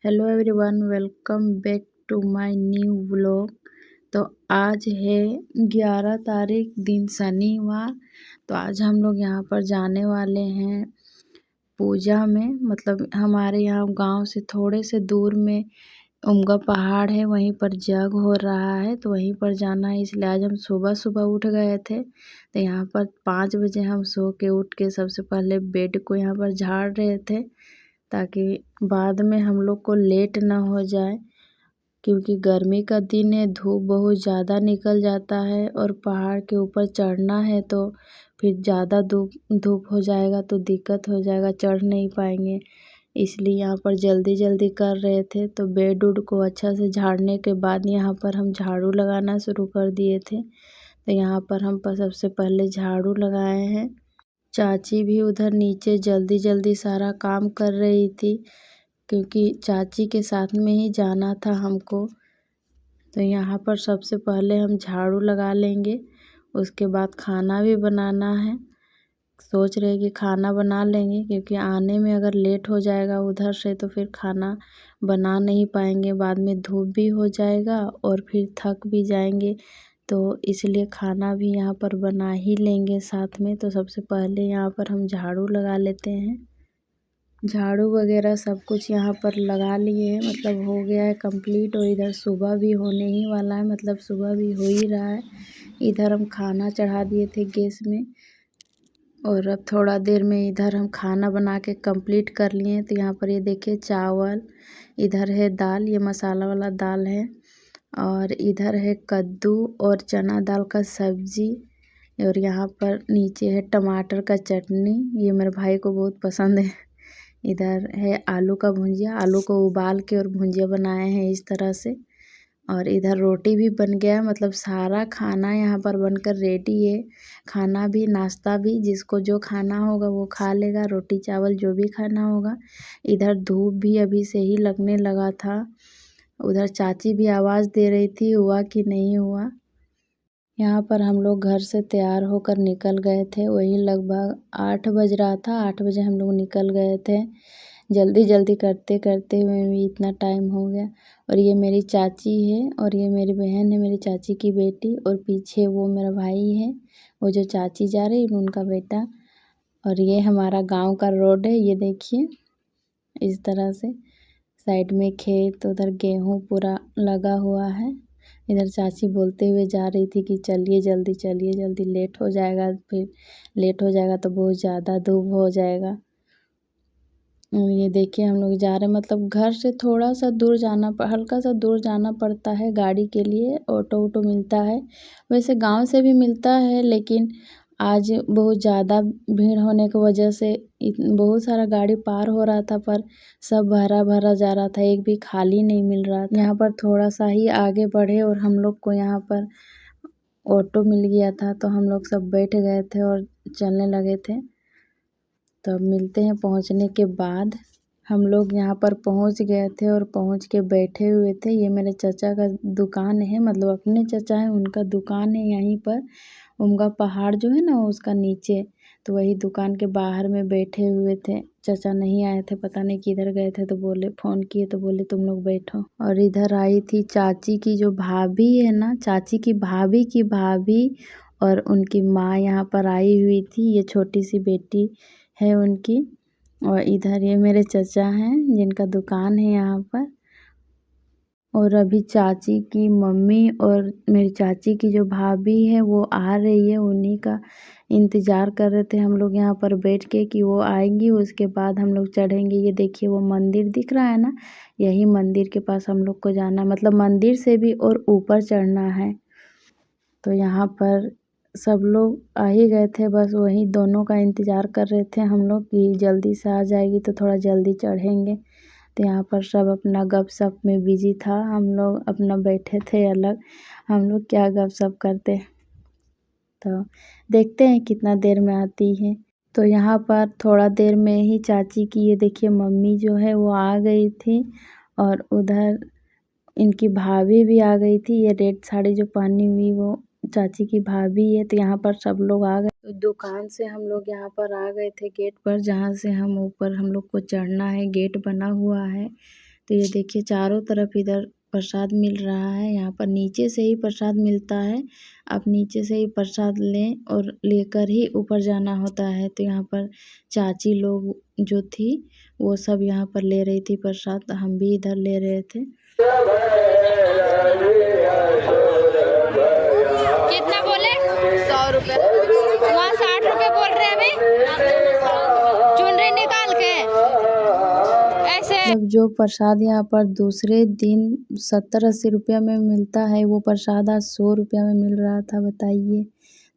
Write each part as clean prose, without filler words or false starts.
Hello everyone, welcome back to my new vlog. तो आज है 11 तारीख, दिन शनिवार। तो आज हम लोग यहाँ पर जाने वाले हैं पूजा में। मतलब हमारे यहाँ गांव से थोड़े से दूर में उमगा पहाड़ है, वहीं पर जग हो रहा है, तो वहीं पर जाना है। इसलिए आज हम सुबह सुबह उठ गए थे। तो यहाँ पर 5 बजे हम सो के उठ के सबसे पहले बेड को यहाँ पर झाड़ रहे थे, ताकि बाद में हम लोग को लेट ना हो जाए, क्योंकि गर्मी का दिन है, धूप बहुत ज़्यादा निकल जाता है और पहाड़ के ऊपर चढ़ना है तो फिर ज़्यादा धूप हो जाएगा तो दिक्कत हो जाएगा, चढ़ नहीं पाएंगे। इसलिए यहाँ पर जल्दी जल्दी कर रहे थे। तो बेड उड को अच्छा से झाड़ने के बाद यहाँ पर हम झाड़ू लगाना शुरू कर दिए थे। तो यहाँ पर हम सबसे पहले झाड़ू लगाए हैं। चाची भी उधर नीचे जल्दी जल्दी सारा काम कर रही थी, क्योंकि चाची के साथ में ही जाना था हमको। तो यहाँ पर सबसे पहले हम झाड़ू लगा लेंगे, उसके बाद खाना भी बनाना है। सोच रहे कि खाना बना लेंगे, क्योंकि आने में अगर लेट हो जाएगा उधर से तो फिर खाना बना नहीं पाएंगे, बाद में धूप भी हो जाएगा और फिर थक भी जाएंगे। तो इसलिए खाना भी यहाँ पर बना ही लेंगे साथ में। तो सबसे पहले यहाँ पर हम झाड़ू लगा लेते हैं। झाड़ू वगैरह सब कुछ यहाँ पर लगा लिए हैं, मतलब हो गया है कंप्लीट। और इधर सुबह भी होने ही वाला है, मतलब सुबह भी हो ही रहा है। इधर हम खाना चढ़ा दिए थे गैस में, और अब थोड़ा देर में इधर हम खाना बना के कंप्लीट कर लिए हैं। तो यहाँ पर ये देखिए चावल, इधर है दाल, ये मसाला वाला दाल है, और इधर है कद्दू और चना दाल का सब्जी, और यहाँ पर नीचे है टमाटर का चटनी, ये मेरे भाई को बहुत पसंद है। इधर है आलू का भुंजिया, आलू को उबाल के और भुंजिया बनाए हैं इस तरह से। और इधर रोटी भी बन गया, मतलब सारा खाना यहाँ पर बनकर रेडी है। खाना भी नाश्ता भी, जिसको जो खाना होगा वो खा लेगा, रोटी चावल जो भी खाना होगा। इधर धूप भी अभी से ही लगने लगा था। उधर चाची भी आवाज़ दे रही थी हुआ कि नहीं हुआ। यहाँ पर हम लोग घर से तैयार होकर निकल गए थे, वही लगभग 8 बज रहा था। 8 बजे हम लोग निकल गए थे। जल्दी जल्दी करते करते हुए भी इतना टाइम हो गया। और ये मेरी चाची है, और ये मेरी बहन है, मेरी चाची की बेटी, और पीछे वो मेरा भाई है, वो जो चाची जा रही है उनका बेटा। और ये हमारा गांव का रोड है, ये देखिए इस तरह से। साइड में खेत, उधर गेहूँ पूरा लगा हुआ है। इधर चाची बोलते हुए जा रही थी कि चलिए जल्दी चलिए, जल्दी लेट हो जाएगा, फिर लेट हो जाएगा तो बहुत ज़्यादा धूप हो जाएगा। ये देखिए हम लोग जा रहे हैं, मतलब घर से थोड़ा सा दूर जाना, हल्का सा दूर जाना पड़ता है गाड़ी के लिए। ऑटो वोटो मिलता है, वैसे गांव से भी मिलता है, लेकिन आज बहुत ज़्यादा भीड़ होने की वजह से बहुत सारा गाड़ी पार हो रहा था, पर सब भरा भरा जा रहा था, एक भी खाली नहीं मिल रहा था। यहाँ पर थोड़ा सा ही आगे बढ़े और हम लोग को यहाँ पर ऑटो मिल गया था, तो हम लोग सब बैठ गए थे और चलने लगे थे। तो अब मिलते हैं पहुंचने के बाद। हम लोग यहाँ पर पहुंच गए थे और पहुंच के बैठे हुए थे। ये मेरे चाचा का दुकान है, मतलब अपने चाचा है, उनका दुकान है यहीं पर उमगा पहाड़ जो है ना उसका नीचे। तो वही दुकान के बाहर में बैठे हुए थे। चाचा नहीं आए थे, पता नहीं किधर गए थे, तो बोले, फ़ोन किए तो बोले तुम लोग बैठो। और इधर आई थी चाची की जो भाभी है ना, चाची की भाभी और उनकी माँ यहाँ पर आई हुई थी। ये छोटी सी बेटी है उनकी। और इधर ये मेरे चाचा हैं जिनका दुकान है यहाँ पर। और अभी चाची की मम्मी और मेरी चाची की जो भाभी है वो आ रही है, उन्हीं का इंतज़ार कर रहे थे हम लोग यहाँ पर बैठ के कि वो आएंगी, उसके बाद हम लोग चढ़ेंगे। ये देखिए वो मंदिर दिख रहा है ना, यही मंदिर के पास हम लोग को जाना, मतलब मंदिर से भी और ऊपर चढ़ना है। तो यहाँ पर सब लोग आ ही गए थे, बस वही दोनों का इंतज़ार कर रहे थे हम लोग कि जल्दी से आ जाएगी तो थोड़ा जल्दी चढ़ेंगे। तो यहाँ पर सब अपना गपशप में बिजी था, हम लोग अपना बैठे थे अलग। हम लोग क्या गपशप करते। तो देखते हैं कितना देर में आती है। तो यहाँ पर थोड़ा देर में ही चाची की ये देखिए मम्मी जो है वो आ गई थी, और उधर इनकी भाभी भी आ गई थी। ये रेड साड़ी जो पहनी हुई वो चाची की भाभी है। तो यहाँ पर सब लोग आ गए। तो दुकान से हम लोग यहाँ पर आ गए थे गेट पर, जहाँ से हम ऊपर हम लोग को चढ़ना है, गेट बना हुआ है। तो ये देखिए चारों तरफ इधर प्रसाद मिल रहा है। यहाँ पर नीचे से ही प्रसाद मिलता है, आप नीचे से ही प्रसाद लें और लेकर ही ऊपर जाना होता है। तो यहाँ पर चाची लोग जो थी वो सब यहाँ पर ले रही थी प्रसाद, तो हम भी इधर ले रहे थे। कितना बोले? 100 रुपये। वहाँ 60 रुपये बोल रहे हैं अभी। चुनरी निकाल के ऐसे जो प्रसाद यहाँ पर दूसरे दिन 70-80 रुपया में मिलता है, वो प्रसाद आज 100 रुपया में मिल रहा था, बताइए।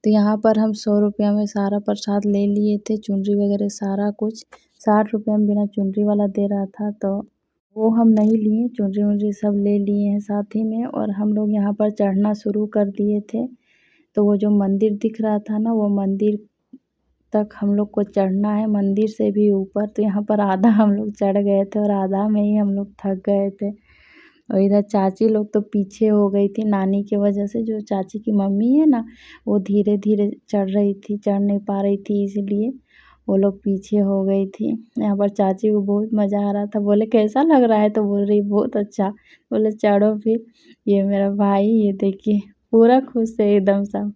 तो यहाँ पर हम 100 रुपया में सारा प्रसाद ले लिए थे, चुनरी वगैरह सारा कुछ। 60 रुपया में बिना चुनरी वाला दे रहा था, तो वो हम नहीं लिए, चुनरी वुनरी सब ले लिए हैं साथ ही में। और हम लोग यहाँ पर चढ़ना शुरू कर दिए थे। तो वो जो मंदिर दिख रहा था ना, वो मंदिर तक हम लोग को चढ़ना है, मंदिर से भी ऊपर। तो यहाँ पर आधा हम लोग चढ़ गए थे और आधा में ही हम लोग थक गए थे। और इधर चाची लोग तो पीछे हो गई थी नानी की वजह से। जो चाची की मम्मी है ना, वो धीरे धीरे चढ़ रही थी, चढ़ नहीं पा रही थी, इसलिए वो लोग पीछे हो गई थी। यहाँ पर चाची को बहुत मज़ा आ रहा था, बोले कैसा लग रहा है? तो बोल रही बहुत अच्छा। बोले चढ़ो फिर। ये मेरा भाई, ये देखिए पूरा खुश है एकदम सब।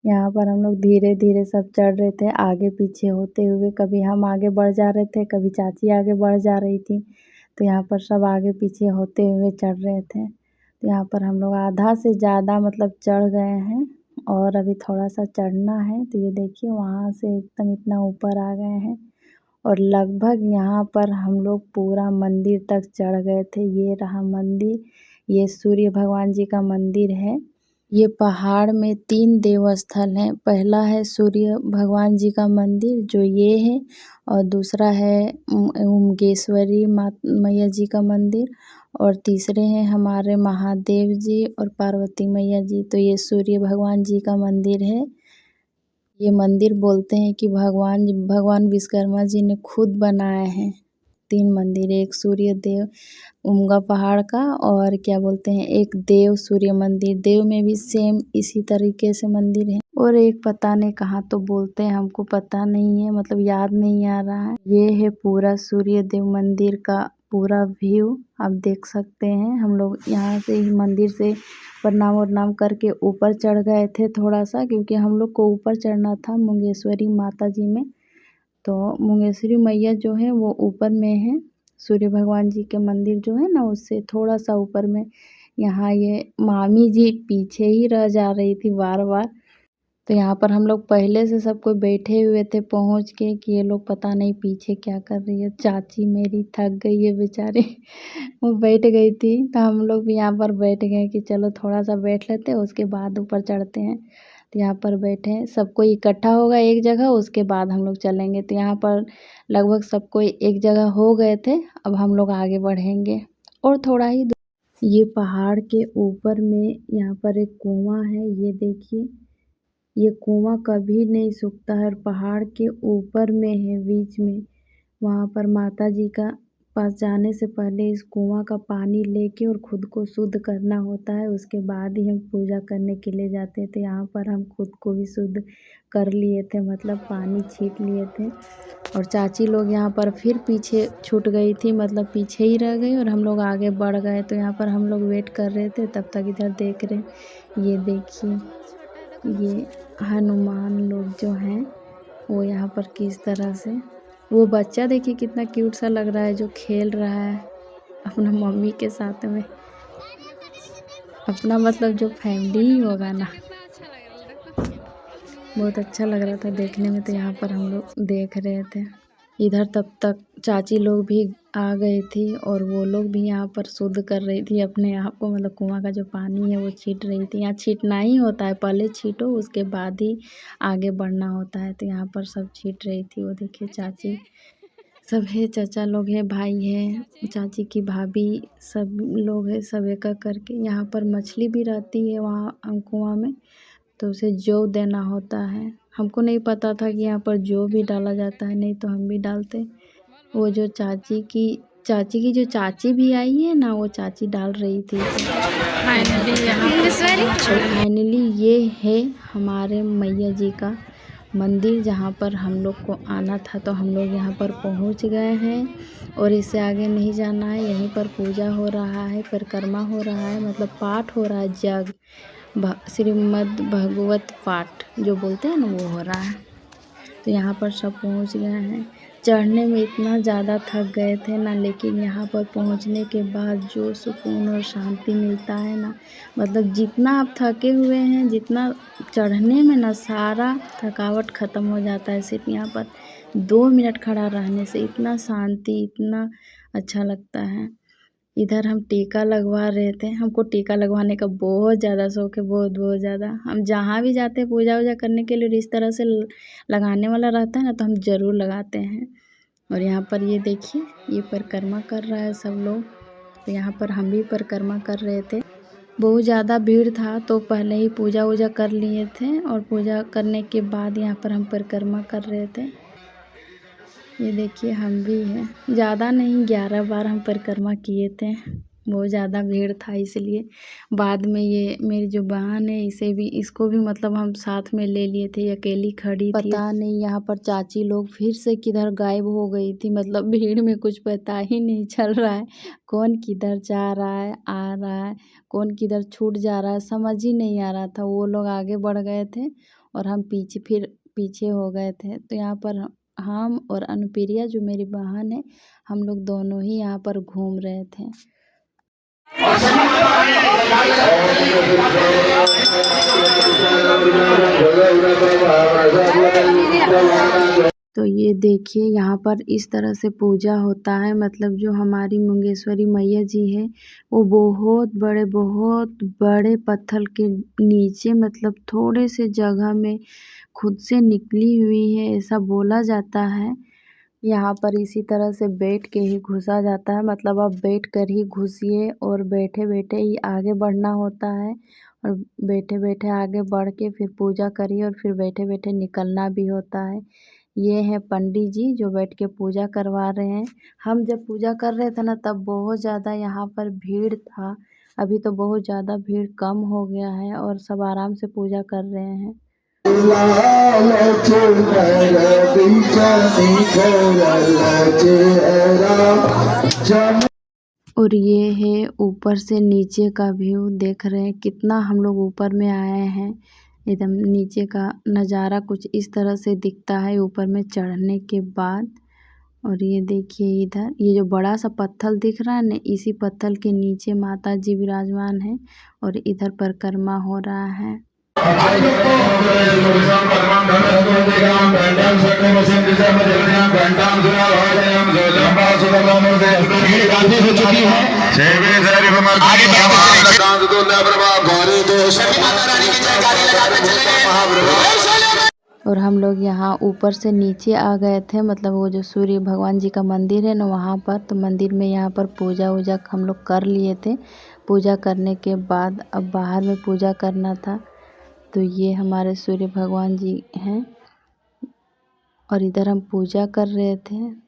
यहाँ पर हम लोग धीरे धीरे सब चढ़ रहे थे, आगे पीछे होते हुए। कभी हम आगे बढ़ जा रहे थे, कभी चाची आगे बढ़ जा रही थी। तो यहाँ पर सब आगे पीछे होते हुए चढ़ रहे थे। तो यहाँ पर हम लोग आधा से ज़्यादा मतलब चढ़ गए हैं और अभी थोड़ा सा चढ़ना है। तो ये देखिए वहाँ से एकदम इतना ऊपर आ गए हैं और लगभग यहाँ पर हम लोग पूरा मंदिर तक चढ़ गए थे। ये रहा मंदिर, ये सूर्य भगवान जी का मंदिर है। ये पहाड़ में 3 देवस्थल हैं। पहला है सूर्य भगवान जी का मंदिर जो ये है, और दूसरा है ओमकेश्वरी मैया जी का मंदिर, और तीसरे हैं हमारे महादेव जी और पार्वती मैया जी। तो ये सूर्य भगवान जी का मंदिर है। ये मंदिर बोलते हैं कि भगवान विश्वकर्मा जी ने खुद बनाए हैं। 3 मंदिर, एक सूर्य देव उमगा पहाड़ का, और क्या बोलते हैं, एक देव सूर्य मंदिर। देव में भी सेम इसी तरीके से मंदिर है, और एक पता नहीं कहाँ तो बोलते हैं, हमको पता नहीं है, मतलब याद नहीं आ रहा है। ये है पूरा सूर्य देव मंदिर का पूरा व्यू, आप देख सकते हैं। हम लोग यहाँ से ही मंदिर से प्रणाम वरनाम करके ऊपर चढ़ गए थे थोड़ा सा, क्योंकि हम लोग को ऊपर चढ़ना था मुंगेश्वरी माता जी में। तो मुंगेश्वरी मैया जो है वो ऊपर में है, सूर्य भगवान जी के मंदिर जो है ना उससे थोड़ा सा ऊपर में। यहाँ ये मामी जी पीछे ही रह जा रही थी बार बार। तो यहाँ पर हम लोग पहले से सब कोई बैठे हुए थे पहुँच के, कि ये लोग पता नहीं पीछे क्या कर रही है। चाची मेरी थक गई है बेचारी वो बैठ गई थी, तो हम लोग भी यहाँ पर बैठ गए कि चलो थोड़ा सा बैठ लेते हैं, उसके बाद ऊपर चढ़ते हैं। तो यहाँ पर बैठे हैं, सब कोई इकट्ठा होगा एक जगह, उसके बाद हम लोग चलेंगे। तो यहाँ पर लगभग सब कोई एक जगह हो गए थे, अब हम लोग आगे बढ़ेंगे और थोड़ा ही ये पहाड़ के ऊपर में यहाँ पर एक कुआं है, ये देखिए। ये कुआं कभी नहीं सूखता है और पहाड़ के ऊपर में है बीच में। वहाँ पर माता जी का पास जाने से पहले इस कुआं का पानी लेके और खुद को शुद्ध करना होता है, उसके बाद ही हम पूजा करने के लिए जाते थे। यहाँ पर हम खुद को भी शुद्ध कर लिए थे, मतलब पानी छीट लिए थे। और चाची लोग यहाँ पर फिर पीछे छूट गई थी, मतलब पीछे ही रह गई और हम लोग आगे बढ़ गए। तो यहाँ पर हम लोग वेट कर रहे थे, तब तक इधर देख रहे। ये देखिए ये हनुमान लोग जो हैं वो यहाँ पर किस तरह से, वो बच्चा देखिए कितना क्यूट सा लग रहा है जो खेल रहा है अपना मम्मी के साथ में। अपना मतलब जो फैमिली ही होगा ना, बहुत अच्छा लग रहा था देखने में। तो यहाँ पर हम लोग देख रहे थे इधर, तब तक चाची लोग भी आ गई थी और वो लोग भी यहाँ पर शुद्ध कर रही थी अपने आप को, मतलब कुआं का जो पानी है वो छीट रही थी। यहाँ छीटना ही होता है, पहले छीटो उसके बाद ही आगे बढ़ना होता है। तो यहाँ पर सब छीट रही थी, वो देखिए चाची सब है, चाचा लोग है, भाई है, चाची की भाभी, सब लोग है, सब एक एक करके। यहाँ पर मछली भी रहती है वहाँ कुआं में, तो उसे जौ देना होता है। हमको नहीं पता था कि यहाँ पर जौ भी डाला जाता है, नहीं तो हम भी डालते। वो जो चाची की जो चाची भी आई है ना, वो चाची डाल रही थी। फाइनली ये है हमारे मैया जी का मंदिर जहाँ पर हम लोग को आना था, तो हम लोग यहाँ पर पहुँच गए हैं और इससे आगे नहीं जाना है। यहीं पर पूजा हो रहा है, परिक्रमा हो रहा है, मतलब पाठ हो रहा है, जग श्रीमद् भागवत पाठ जो बोलते हैं ना, वो हो रहा है। तो यहाँ पर सब पहुँच गए हैं। चढ़ने में इतना ज़्यादा थक गए थे ना, लेकिन यहाँ पर पहुँचने के बाद जो सुकून और शांति मिलता है ना, मतलब जितना आप थके हुए हैं, जितना चढ़ने में ना, सारा थकावट ख़त्म हो जाता है। सिर्फ यहाँ पर 2 मिनट खड़ा रहने से इतना शांति, इतना अच्छा लगता है। इधर हम टीका लगवा रहे थे। हमको टीका लगवाने का बहुत ज़्यादा शौक़ है, बहुत ज़्यादा। हम जहाँ भी जाते हैं पूजा वूजा करने के लिए, इस तरह से लगाने वाला रहता है ना, तो हम ज़रूर लगाते हैं। और यहाँ पर ये देखिए, ये परिक्रमा कर रहा है सब लोग। तो यहाँ पर हम भी परिक्रमा कर रहे थे। बहुत ज़्यादा भीड़ था, तो पहले ही पूजा वूजा कर लिए थे और पूजा करने के बाद यहाँ पर हम परिक्रमा कर रहे थे। ये देखिए, हम भी हैं, ज़्यादा नहीं, 11 बार हम परिक्रमा किए थे। बहुत ज़्यादा भीड़ था, इसलिए बाद में ये मेरी जो बहन है, इसको भी मतलब हम साथ में ले लिए थे। अकेली खड़ी थी, पता नहीं यहाँ पर चाची लोग फिर से किधर गायब हो गई थी। मतलब भीड़ में कुछ पता ही नहीं चल रहा है, कौन किधर जा रहा है, आ रहा है, कौन किधर छूट जा रहा है, समझ ही नहीं आ रहा था। वो लोग आगे बढ़ गए थे और हम पीछे हो गए थे। तो यहाँ पर हम और अनुप्रिया जो मेरी बहन है, हम लोग दोनों ही यहाँ पर घूम रहे थे। तो ये देखिए, यहाँ पर इस तरह से पूजा होता है। मतलब जो हमारी मुंगेश्वरी मैया जी है, वो बहुत बड़े पत्थर के नीचे, मतलब थोड़े से जगह में खुद से निकली हुई है, ऐसा बोला जाता है। यहाँ पर इसी तरह से बैठ के ही घुसा जाता है। मतलब आप बैठ कर ही घुसिए और बैठे बैठे ही आगे बढ़ना होता है, और बैठे बैठे आगे बढ़ के फिर पूजा करिए, और फिर बैठे बैठे निकलना भी होता है। ये है पंडित जी जो बैठ के पूजा करवा रहे हैं। हम जब पूजा कर रहे थे ना, तब बहुत ज़्यादा यहाँ पर भीड़ था। अभी तो बहुत ज़्यादा भीड़ कम हो गया है और सब आराम से पूजा कर रहे हैं। और ये है ऊपर से नीचे का व्यू, देख रहे हैं कितना हम लोग ऊपर में आए हैं। एकदम नीचे का नज़ारा कुछ इस तरह से दिखता है ऊपर में चढ़ने के बाद। और ये देखिए, इधर ये जो बड़ा सा पत्थर दिख रहा है ना, इसी पत्थर के नीचे माता जी विराजमान है और इधर परिक्रमा हो रहा है। और हम लोग यहाँ ऊपर से नीचे आ गए थे। मतलब वो जो सूर्य भगवान जी का मंदिर है ना, वहाँ पर, तो मंदिर में यहाँ पर पूजा वूजा हम लोग कर लिए थे। पूजा करने के बाद अब बाहर में पूजा करना था। तो ये हमारे सूर्य भगवान जी हैं और इधर हम पूजा कर रहे थे।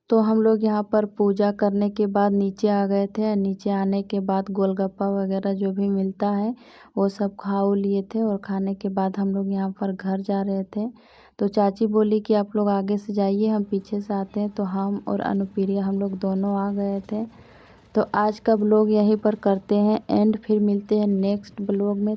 तो हम लोग यहाँ पर पूजा करने के बाद नीचे आ गए थे। नीचे आने के बाद गोलगप्पा वगैरह जो भी मिलता है वो सब खा लिए थे, और खाने के बाद हम लोग यहाँ पर घर जा रहे थे। तो चाची बोली कि आप लोग आगे से जाइए, हम पीछे से आते हैं। तो हम और अनुप्रिया हम लोग दोनों आ गए थे। तो आज का ब्लॉग यहीं पर करते हैं एंड, फिर मिलते हैं नेक्स्ट ब्लॉग में।